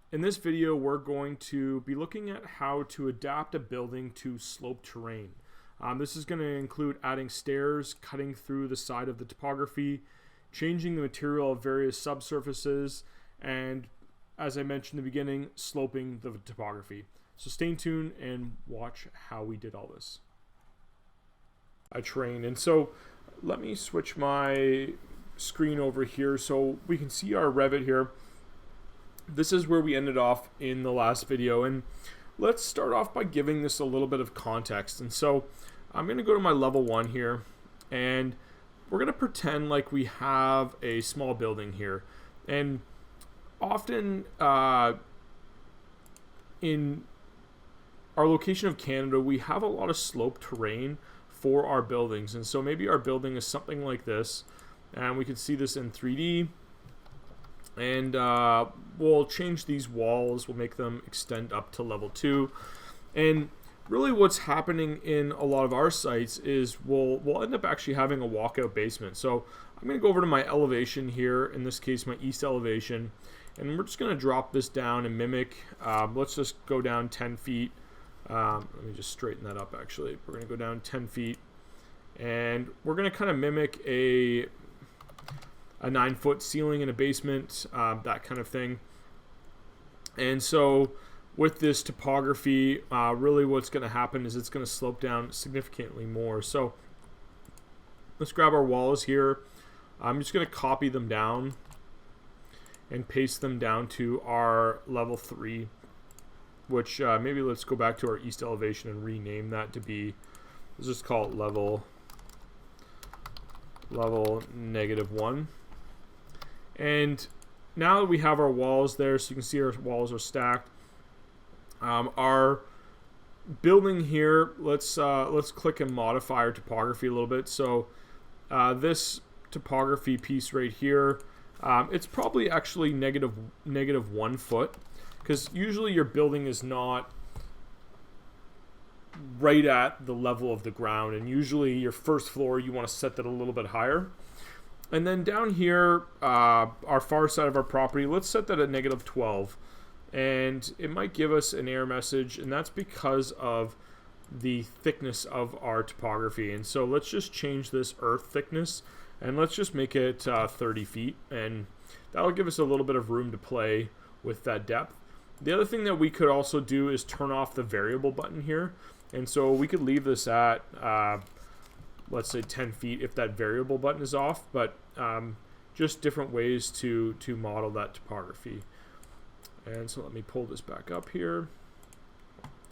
In this video, we're going to be looking at how to adapt a building to sloped terrain. This is going to include adding stairs, cutting through the side of the topography, changing the material of various subsurfaces, and, as I mentioned in the beginning, sloping the topography. So stay tuned and watch how we did all this. Terrain. And so let me switch my screen over here so we can see our Revit here. This is where we ended off in the last video, and let's start off by giving this a little bit of context. And so I'm going to go to my level 1 here, and we're going to pretend like we have a small building here. And often in our location of Canada, we have a lot of sloped terrain for our buildings. And so maybe our building is something like this, and we can see this in 3D. And we'll change these walls, we'll make them extend up to level 2. And really what's happening in a lot of our sites is we'll end up actually having a walkout basement. So I'm going to go over to my elevation here, in this case my east elevation, and we're just going to drop this down and mimic. Let's just go down 10 feet. Let me just straighten that up actually. We're going to go down 10 feet, and we're going to kind of mimic a 9-foot ceiling in a basement, that kind of thing. And so with this topography, really what's going to happen is it's going to slope down significantly more. So let's grab our walls here. I'm just going to copy them down and paste them down to our level 3, which maybe let's go back to our east elevation and rename that to be, let's just call it level -1. And now that we have our walls there, so you can see our walls are stacked, our building here, let's click and modify our topography a little bit. So this topography piece right here, it's probably actually negative 1 foot, because usually your building is not right at the level of the ground, and usually your first floor you want to set that a little bit higher. And then down here, our far side of our property, let's set that at -12. And it might give us an error message, and that's because of the thickness of our topography. And so let's just change this earth thickness, and let's just make it 30 feet. And that'll give us a little bit of room to play with that depth. The other thing that we could also do is turn off the variable button here. And so we could leave this at let's say 10 feet if that variable button is off, but just different ways to model that topography. And so let me pull this back up here.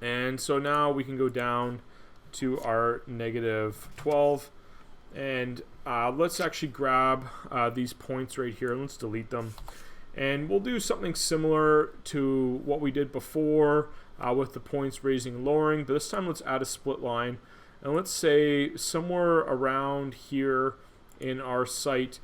And so now we can go down to our -12, and let's actually grab these points right here, and let's delete them. And we'll do something similar to what we did before with the points raising and lowering, but this time let's add a split line. And let's say somewhere around here in our site,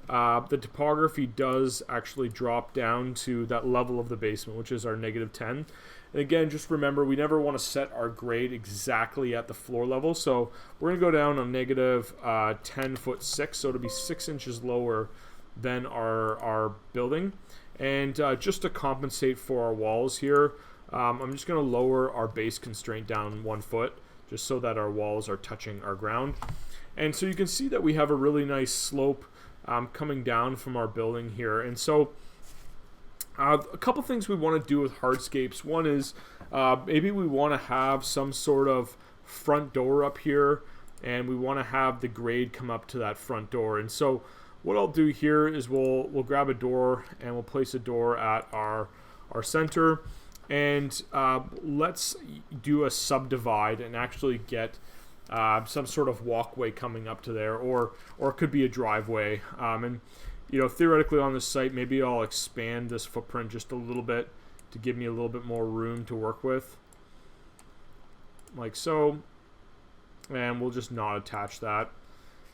the topography does actually drop down to that level of the basement, which is our -10. And again, just remember, we never want to set our grade exactly at the floor level. So we're going to go down on -10'6", so it'll be 6 inches lower than our building. And just to compensate for our walls here, I'm just going to lower our base constraint down 1 foot, just so that our walls are touching our ground. And so you can see that we have a really nice slope coming down from our building here. And so a couple things we want to do with hardscapes. One is maybe we want to have some sort of front door up here, and we want to have the grade come up to that front door. And so what I'll do here is we'll grab a door, and we'll place a door at our center. And let's do a subdivide and actually get some sort of walkway coming up to there, or it could be a driveway. And you know, theoretically on this site, maybe I'll expand this footprint just a little bit to give me a little bit more room to work with, like so. And we'll just not attach that.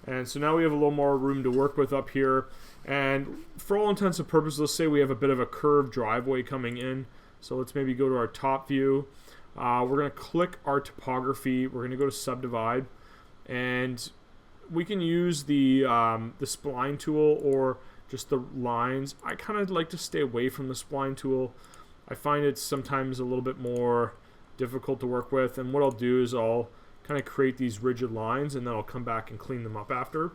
And so now we have a little more room to work with up here. And for all intents and purposes, let's say we have a bit of a curved driveway coming in. So let's maybe go to our top view. We're going to click our topography. We're going to go to subdivide, and we can use the spline tool or just the lines. I kind of like to stay away from the spline tool. I find it's sometimes a little bit more difficult to work with, and what I'll do is I'll kind of create these rigid lines and then I'll come back and clean them up after.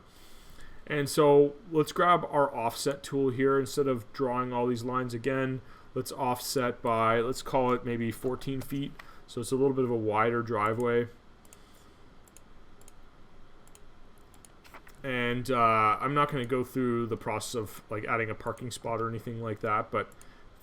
And so let's grab our offset tool here. Instead of drawing all these lines again, let's offset by, let's call it maybe 14 feet. So it's a little bit of a wider driveway. And I'm not going to go through the process of like adding a parking spot or anything like that, but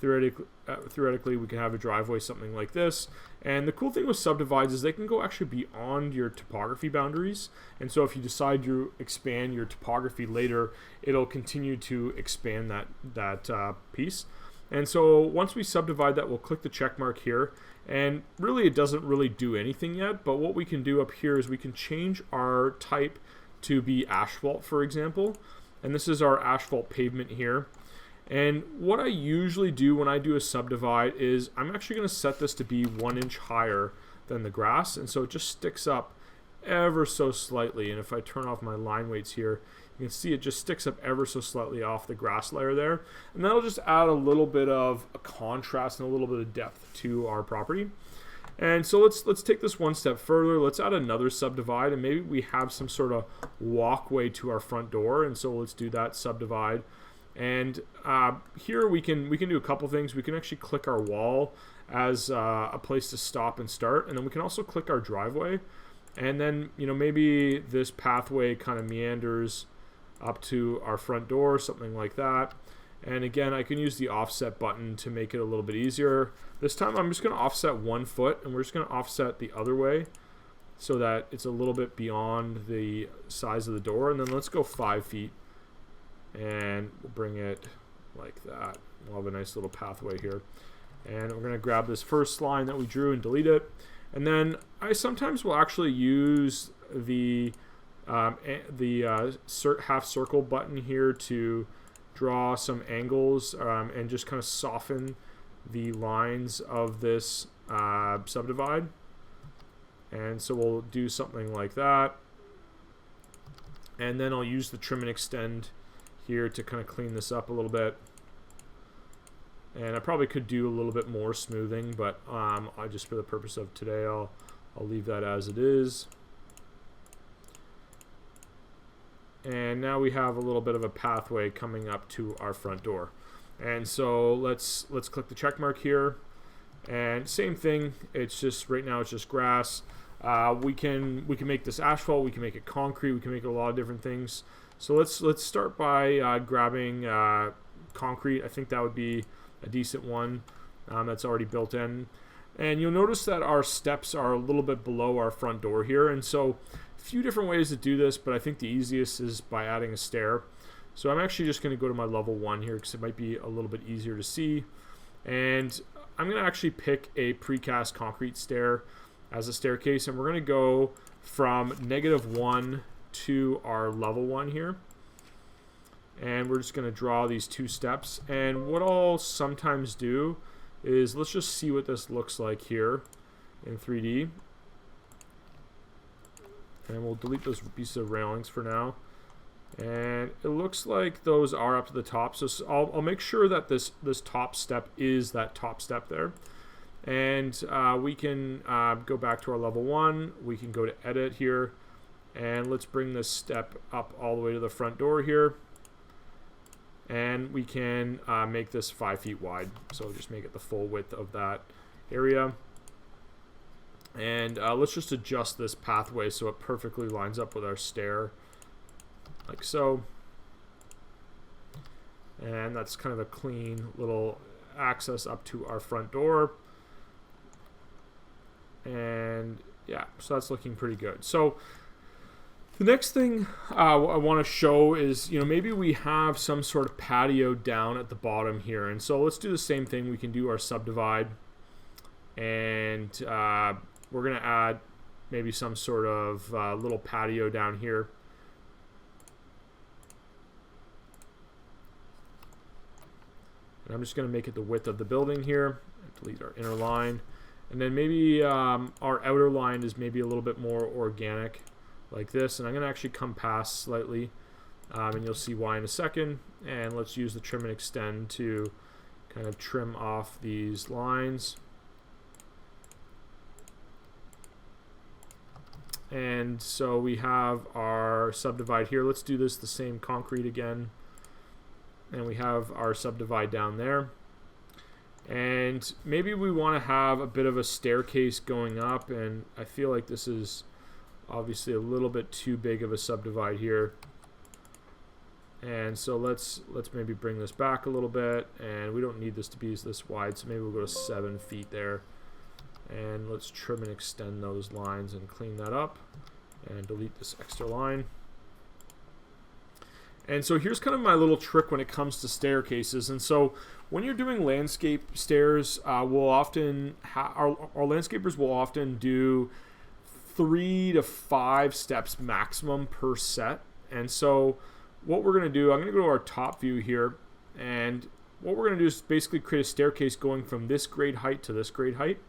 theoretically we can have a driveway something like this. And the cool thing with subdivides is they can go actually beyond your topography boundaries, and so if you decide to expand your topography later, it'll continue to expand that piece. And so once we subdivide that, we'll click the check mark here, and really it doesn't really do anything yet, but what we can do up here is we can change our type to be asphalt, for example, and this is our asphalt pavement here. And what I usually do when I do a subdivide is I'm actually going to set this to be 1 inch higher than the grass, and so it just sticks up ever so slightly. And if I turn off my line weights here, you can see it just sticks up ever so slightly off the grass layer there, and that'll just add a little bit of a contrast and a little bit of depth to our property. And so let's take this one step further. Let's add another subdivide, and maybe we have some sort of walkway to our front door, and so let's do that subdivide. And here we can do a couple things. We can actually click our wall as a place to stop and start, and then we can also click our driveway, and then maybe this pathway kind of meanders up to our front door, something like that. And again, I can use the offset button to make it a little bit easier. This time I'm just going to offset 1 foot, and we're just going to offset the other way so that it's a little bit beyond the size of the door. And then let's go 5 feet, and we'll bring it like that. We'll have a nice little pathway here. And we're going to grab this first line that we drew and delete it. And then I sometimes will actually use the half circle button here to draw some angles and just kind of soften the lines of this subdivide. And so we'll do something like that. And then I'll use the trim and extend here to kind of clean this up a little bit. And I probably could do a little bit more smoothing, but I just, for the purpose of today, I'll leave that as it is. And now we have a little bit of a pathway coming up to our front door. And so let's click the check mark here. And same thing, it's just right now it's just grass. We can make this asphalt, we can make it concrete, we can make it a lot of different things. So let's start by grabbing concrete. I think that would be a decent one that's already built in. And you'll notice that our steps are a little bit below our front door here, and so a few different ways to do this, but I think the easiest is by adding a stair. So I'm actually just going to go to my level 1 here because it might be a little bit easier to see. And I'm going to actually pick a precast concrete stair as a staircase, and we're going to go from -1 to our level 1 here. And we're just going to draw these 2 steps. And what I'll sometimes do is let's just see what this looks like here in 3D. And we'll delete those pieces of railings for now. And it looks like those are up to the top. So I'll make sure that this top step is that top step there. And we can go back to our level 1. We can go to edit here. And let's bring this step up all the way to the front door here. And we can make this 5 feet wide. So just make it the full width of that area. And let's just adjust this pathway so it perfectly lines up with our stair, like so. And that's kind of a clean little access up to our front door. And yeah, so that's looking pretty good. So the next thing I want to show is, maybe we have some sort of patio down at the bottom here. And so let's do the same thing. We can do our subdivide. And we're going to add maybe some sort of little patio down here. And I'm just going to make it the width of the building here. Delete our inner line. And then maybe our outer line is maybe a little bit more organic, like this. And I'm going to actually come past slightly, and you'll see why in a second. And let's use the trim and extend to kind of trim off these lines. And so we have our subdivide here. Let's do this the same concrete again. And we have our subdivide down there. And maybe we want to have a bit of a staircase going up, and I feel like this is obviously a little bit too big of a subdivide here. And so let's maybe bring this back a little bit, and we don't need this to be this wide, so maybe we'll go to 7 feet there. And let's trim and extend those lines and clean that up and delete this extra line. And so here's kind of my little trick when it comes to staircases. And so when you're doing landscape stairs, we'll often our landscapers will often do 3 to 5 steps maximum per set. And so what we're going to do, I'm going to go to our top view here, and what we're going to do is basically create a staircase going from this grade height to this grade height.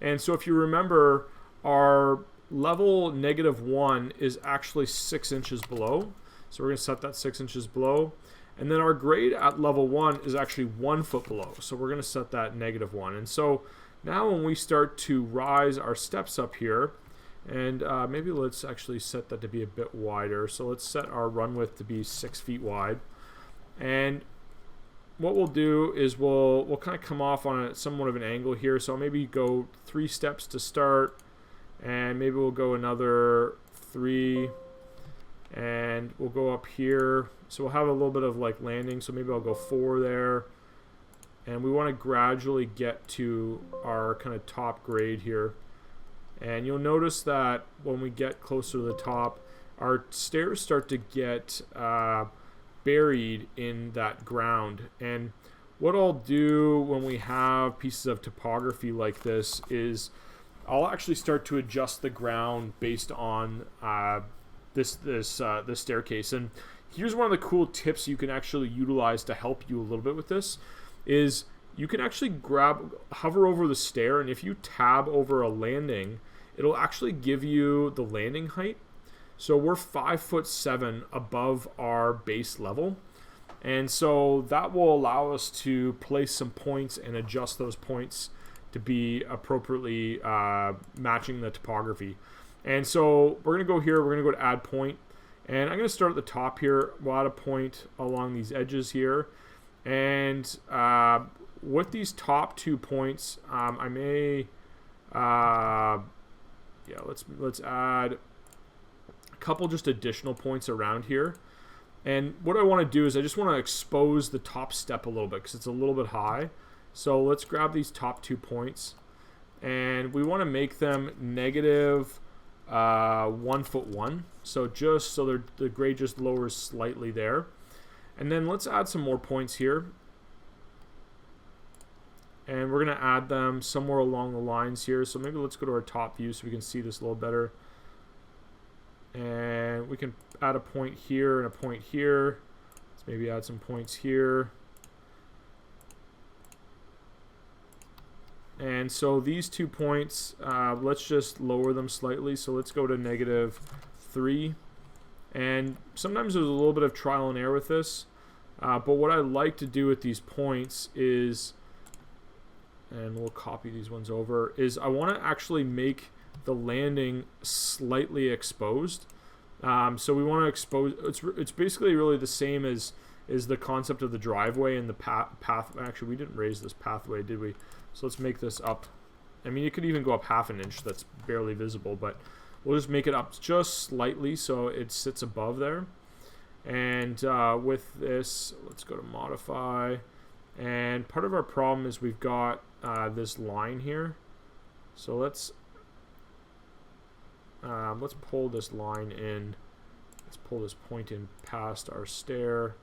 And so if you remember, our level -1 is actually 6 inches below. So we're going to set that 6 inches below. And then our grade at level 1 is actually 1 foot below. So we're going to set that -1. And so now when we start to rise our steps up here, and maybe let's actually set that to be a bit wider. So let's set our run width to be 6 feet wide. And what we'll do is we'll kind of come off on somewhat of an angle here. So maybe go 3 steps to start, and maybe we'll go another 3, and we'll go up here. So we'll have a little bit of like landing. So maybe I'll go 4 there, and we want to gradually get to our kind of top grade here. And you'll notice that when we get closer to the top, our stairs start to get buried in that ground. And what I'll do when we have pieces of topography like this is I'll actually start to adjust the ground based on this staircase. And here's one of the cool tips you can actually utilize to help you a little bit with this is you can actually hover over the stair, and if you tab over a landing, it'll actually give you the landing height. So we're 5'7" above our base level. And so that will allow us to place some points and adjust those points to be appropriately matching the topography. And so we're going to go here, we're going to go to add point. And I'm going to start at the top here. We'll add a point along these edges here. And with these top 2 points, I may, let's add a couple just additional points around here. And what I want to do is I just want to expose the top step a little bit because it's a little bit high. So let's grab these top 2 points, and we want to make them -1'1". So just so the grade just lowers slightly there. And then let's add some more points here. And we're going to add them somewhere along the lines here. So maybe let's go to our top view so we can see this a little better. And we can add a point here and a point here. Let's maybe add some points here. And so these 2 points, let's just lower them slightly. So let's go to -3. And sometimes there's a little bit of trial and error with this. But what I like to do with these points is, and we'll copy these ones over, is I want to actually make the landing slightly exposed. So we want to expose, it's basically really the same as the concept of the driveway and the path. Actually, we didn't raise this pathway, did we? So let's make this up. I mean, it could even go up 1/2 inch. That's barely visible, but we'll just make it up just slightly so it sits above there. And with this, let's go to modify. And part of our problem is we've got this line here. So let's pull this line in. Let's pull this point in past our stair.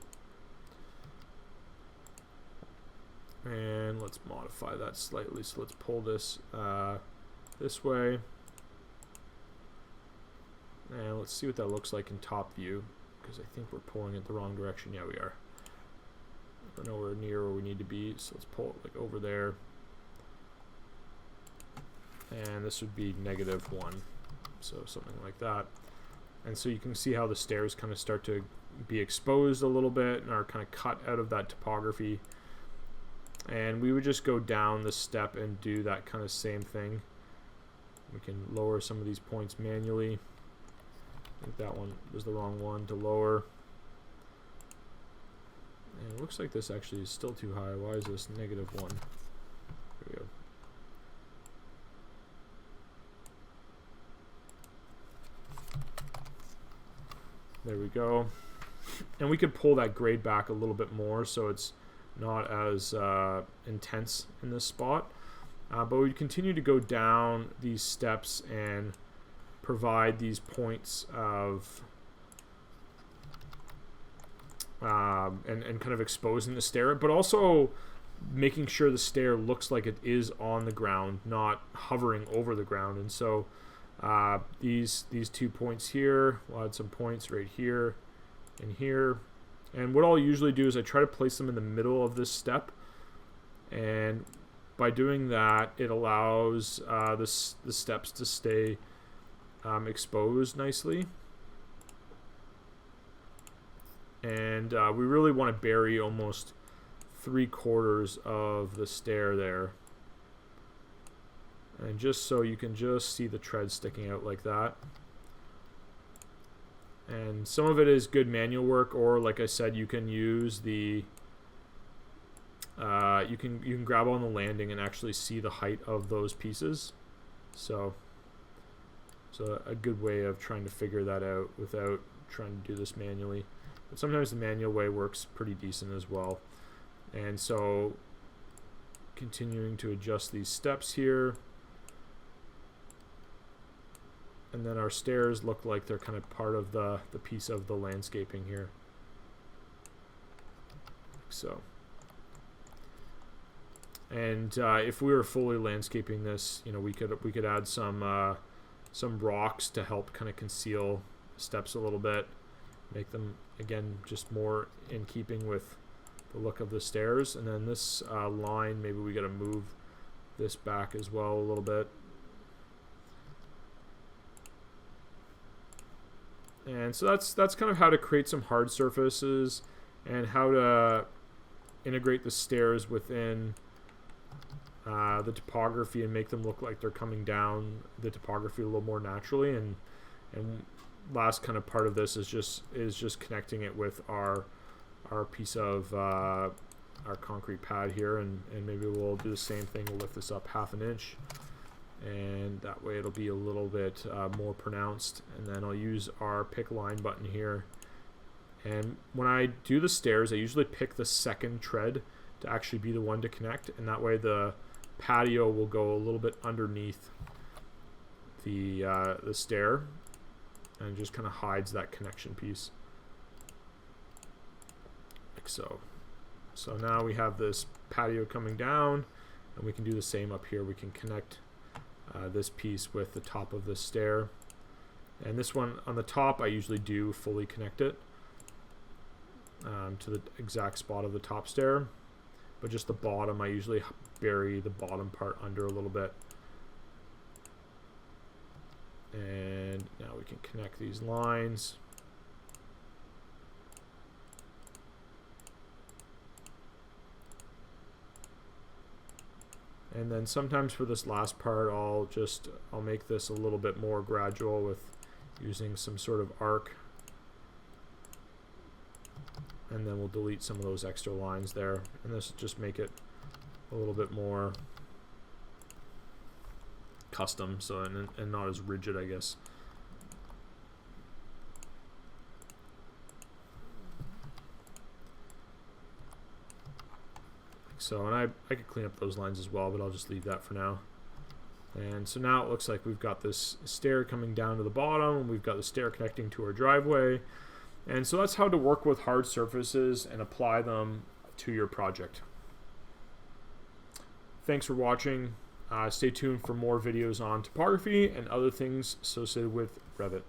And let's modify that slightly. So let's pull this this way. And let's see what that looks like in top view, because I think we're pulling it the wrong direction. Yeah, we are. We're nowhere near where we need to be, so let's pull it like over there. And this would be -1, so something like that. And so you can see how the stairs kind of start to be exposed a little bit and are kind of cut out of that topography. And we would just go down the step and do that kind of same thing. We can lower some of these points manually. I think that one was the wrong one to lower. And it looks like this actually is still too high. Why is this -1? There we go. There we go. And we could pull that grade back a little bit more so it's not as intense in this spot. But we continue to go down these steps and provide these points of and kind of exposing the stair, but also making sure the stair looks like it is on the ground, not hovering over the ground. And so these 2 points here, we'll add some points right here and here. And what I'll usually do is I try to place them in the middle of this step, and by doing that, it allows the steps to stay exposed nicely. And we really want to bury almost 3/4 of the stair there. And just so you can just see the tread sticking out like that. And some of it is good manual work, or like I said, you can use the you can grab on the landing and actually see the height of those pieces. So a good way of trying to figure that out without trying to do this manually. But sometimes the manual way works pretty decent as well. And so continuing to adjust these steps here. And then our stairs look like they're kind of part of the piece of the landscaping here. Like so. And if we were fully landscaping this, you know, we could add some rocks to help kind of conceal steps a little bit, make them again just more in keeping with the look of the stairs. And then this line, maybe we got to move this back as well a little bit. And so that's kind of how to create some hard surfaces and how to integrate the stairs within the topography and make them look like they're coming down the topography a little more naturally. And last kind of part of this is just connecting it with our piece of our concrete pad here, and maybe we'll do the same thing. We'll lift this up 1/2 inch, and that way it'll be a little bit more pronounced. And then I'll use our pick line button here, and when I do the stairs I usually pick the second tread to actually be the one to connect, and that way the patio will go a little bit underneath the stair and just kind of hides that connection piece like so. So now we have this patio coming down, and we can do the same up here. We can connect this piece with the top of the stair, and this one on the top I usually do fully connect it to the exact spot of the top stair, but just the bottom I usually bury the bottom part under a little bit. And now we can connect these lines. And then sometimes for this last part I'll make this a little bit more gradual with using some sort of arc, and then we'll delete some of those extra lines there, and this will just make it a little bit more custom, so and not as rigid, I guess. So, and I could clean up those lines as well, but I'll just leave that for now. And so now it looks like we've got this stair coming down to the bottom, and we've got the stair connecting to our driveway. And so that's how to work with hard surfaces and apply them to your project. Thanks for watching. Stay tuned for more videos on topography and other things associated with Revit.